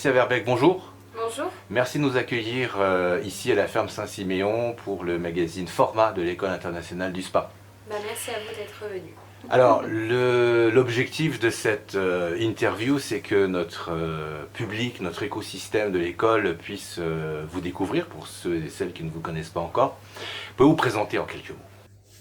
Patricia Verbeek, bonjour. Bonjour. Merci de nous accueillir ici à la ferme Saint-Siméon pour le magazine Format de l'École internationale du spa. Merci à vous d'être venu. Alors, l'objectif de cette interview, c'est que notre public, notre écosystème de l'école puisse vous découvrir, pour ceux et celles qui ne vous connaissent pas encore. Pouvez-vous vous présenter en quelques mots?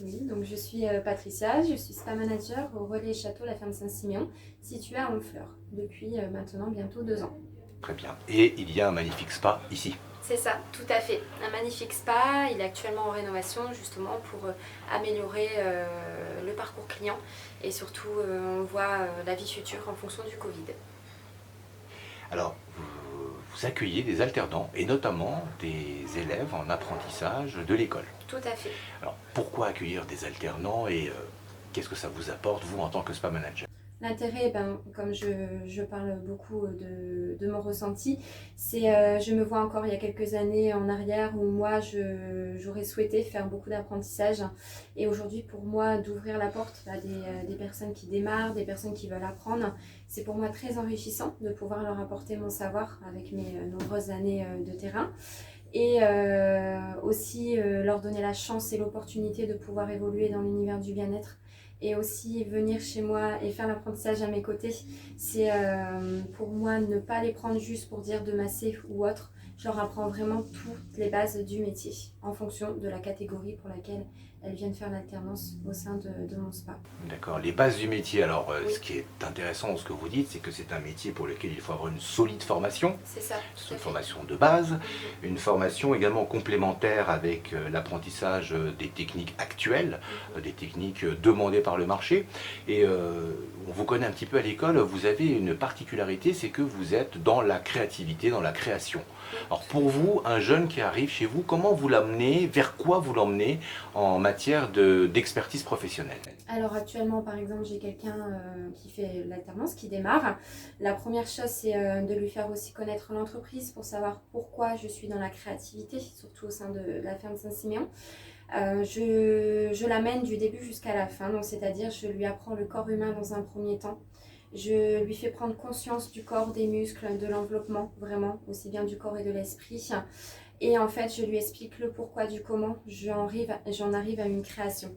Oui, donc je suis Patricia, je suis spa manager au Relais Château, la ferme Saint-Siméon, située à Honfleur, depuis maintenant bientôt 2 ans. Très bien. Et il y a un magnifique spa ici. C'est ça, tout à fait. Un magnifique spa, il est actuellement en rénovation justement pour améliorer le parcours client et surtout on voit la vie future en fonction du Covid. Alors, vous accueillez des alternants et notamment des élèves en apprentissage de l'école. Tout à fait. Alors, pourquoi accueillir des alternants et qu'est-ce que ça vous apporte, vous, en tant que spa manager? L'intérêt, comme je parle beaucoup de mon ressenti, c'est je me vois encore il y a quelques années en arrière où moi j'aurais souhaité faire beaucoup d'apprentissage et aujourd'hui pour moi d'ouvrir la porte à des personnes qui démarrent, des personnes qui veulent apprendre, c'est pour moi très enrichissant de pouvoir leur apporter mon savoir avec mes nombreuses années de terrain. Et aussi leur donner la chance et l'opportunité de pouvoir évoluer dans l'univers du bien-être et aussi venir chez moi et faire l'apprentissage à mes côtés. C'est pour moi ne pas les prendre juste pour dire de masser ou autre. Je leur apprends vraiment toutes les bases du métier en fonction de la catégorie pour laquelle elles viennent faire l'alternance au sein de mon spa. D'accord, les bases du métier. Alors, Oui. ce qui est intéressant dans ce que vous dites, c'est que c'est un métier pour lequel il faut avoir une solide formation. C'est ça. C'est une formation de base, Mhm. une formation également complémentaire avec l'apprentissage des techniques actuelles, des techniques demandées par le marché. Et on vous connaît un petit peu à l'école, vous avez une particularité, c'est que vous êtes dans la créativité, dans la création. Alors pour vous, un jeune qui arrive chez vous, comment vous l'emmenez, vers quoi vous l'emmenez en matière d'expertise professionnelle? Alors actuellement, par exemple, j'ai quelqu'un qui fait l'alternance, qui démarre. La première chose, c'est de lui faire aussi connaître l'entreprise pour savoir pourquoi je suis dans la créativité, surtout au sein de la ferme Saint-Siméon. Je l'amène du début jusqu'à la fin, donc c'est-à-dire je lui apprends le corps humain dans un premier temps. Je lui fais prendre conscience du corps, des muscles, de l'enveloppement, vraiment, aussi bien du corps et de l'esprit. Et en fait, je lui explique le pourquoi du comment j'en arrive à une création.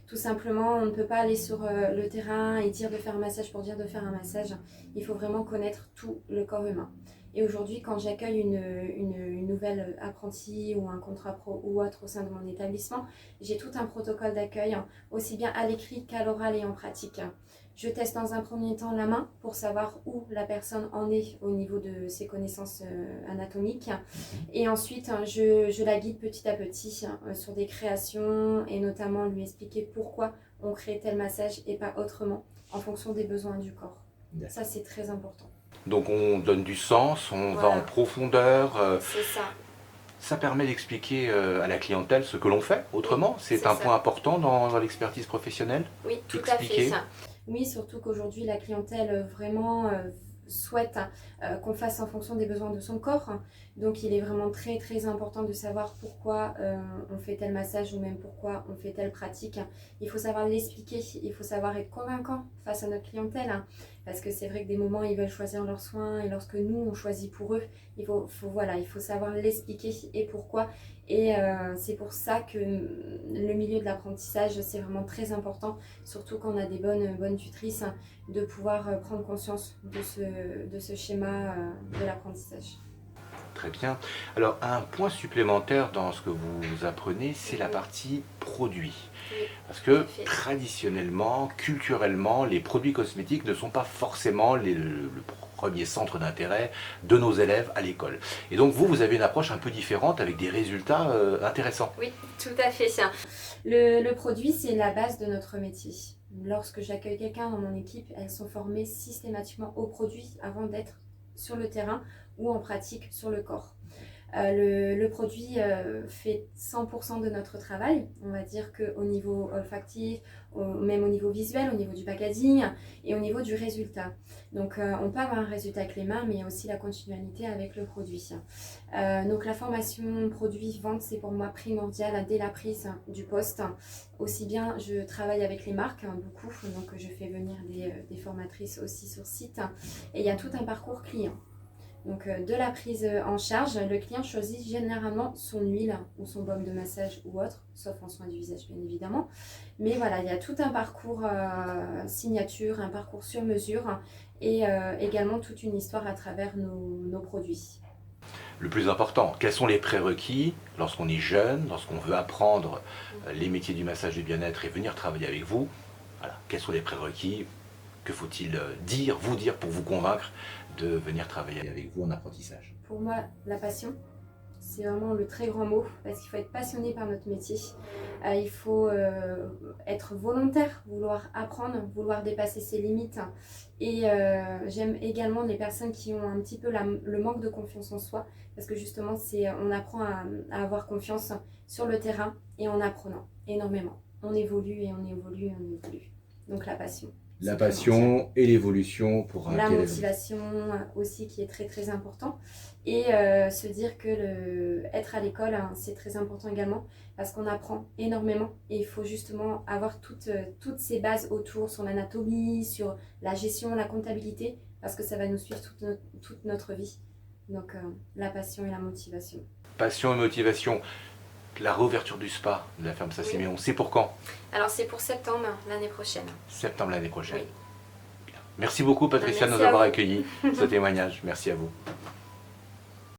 Tout simplement, on ne peut pas aller sur le terrain et dire de faire un massage pour dire de faire un massage. Il faut vraiment connaître tout le corps humain. Et aujourd'hui, quand j'accueille une nouvelle apprentie ou un contrat pro ou autre au sein de mon établissement, j'ai tout un protocole d'accueil, aussi bien à l'écrit qu'à l'oral et en pratique. Je teste dans un premier temps la main pour savoir où la personne en est au niveau de ses connaissances anatomiques. Et ensuite, je la guide petit à petit sur des créations et notamment lui expliquer pourquoi on crée tel massage et pas autrement en fonction des besoins du corps. Ça, c'est très important. Donc on donne du sens, on va Voilà. en profondeur. C'est ça. Ça permet d'expliquer à la clientèle ce que l'on fait autrement. C'est c'est un ça. point important dans l'expertise professionnelle. Oui, tout Expliquer. à fait. Oui, surtout qu'aujourd'hui, la clientèle vraiment souhaite qu'on fasse en fonction des besoins de son corps. Donc, il est vraiment très, très important de savoir pourquoi on fait tel massage ou même pourquoi on fait telle pratique. Il faut savoir l'expliquer, il faut savoir être convaincant face à notre clientèle. Parce que c'est vrai que des moments, ils veulent choisir leurs soins et lorsque nous, on choisit pour eux, il faut savoir l'expliquer et pourquoi. Et c'est pour ça que le milieu de l'apprentissage, c'est vraiment très important, surtout quand on a des bonnes tutrices, de pouvoir prendre conscience de ce schéma de l'apprentissage. Très bien. Alors un point supplémentaire dans ce que vous apprenez, c'est la partie produit. Oui, Parce tout à que fait. traditionnellement, culturellement, les produits cosmétiques ne sont pas forcément le premier centre d'intérêt de nos élèves à l'école. Et donc vous avez une approche un peu différente avec des résultats intéressants. Oui, tout à fait. Le produit, c'est la base de notre métier. Lorsque j'accueille quelqu'un dans mon équipe, elles sont formées systématiquement au produit avant d'être sur le terrain ou en pratique sur le corps. Le produit fait 100% de notre travail. On va dire qu'au niveau olfactif, même au niveau visuel, au niveau du packaging et au niveau du résultat. Donc on peut avoir un résultat avec les mains, mais il y a aussi la continuité avec le produit. Donc la formation produit-vente, c'est pour moi primordial dès la prise du poste. Aussi bien, je travaille avec les marques, beaucoup, donc je fais venir des formatrices aussi sur site. Et il y a tout un parcours client. Donc de la prise en charge, le client choisit généralement son huile ou son baume de massage ou autre, sauf en soins du visage bien évidemment. Mais voilà, il y a tout un parcours signature, un parcours sur mesure et également toute une histoire à travers nos produits. Le plus important, quels sont les prérequis lorsqu'on est jeune, lorsqu'on veut apprendre les métiers du massage du bien-être et venir travailler avec vous? Voilà. Quels sont les prérequis? Que faut-il vous dire pour vous convaincre de venir travailler avec vous en apprentissage? Pour moi, la passion, c'est vraiment le très grand mot parce qu'il faut être passionné par notre métier. Il faut être volontaire, vouloir apprendre, vouloir dépasser ses limites. Et j'aime également les personnes qui ont un petit peu le manque de confiance en soi parce que justement, on apprend à avoir confiance sur le terrain et en apprenant énormément. On évolue et on évolue et on évolue. Donc la passion. La passion et l'évolution pour la motivation aussi qui est très très important et se dire que être à l'école hein, c'est très important également parce qu'on apprend énormément et il faut justement avoir toutes ces bases autour sur l'anatomie, sur la gestion, la comptabilité parce que ça va nous suivre toute notre vie. Donc la passion et la motivation. Passion et motivation. La réouverture du spa de la ferme Saint-Siméon, oui. C'est pour quand? Alors c'est pour septembre l'année prochaine. Septembre l'année prochaine. Oui. Merci beaucoup Patricia de nous avoir accueillis ce témoignage. Merci à vous.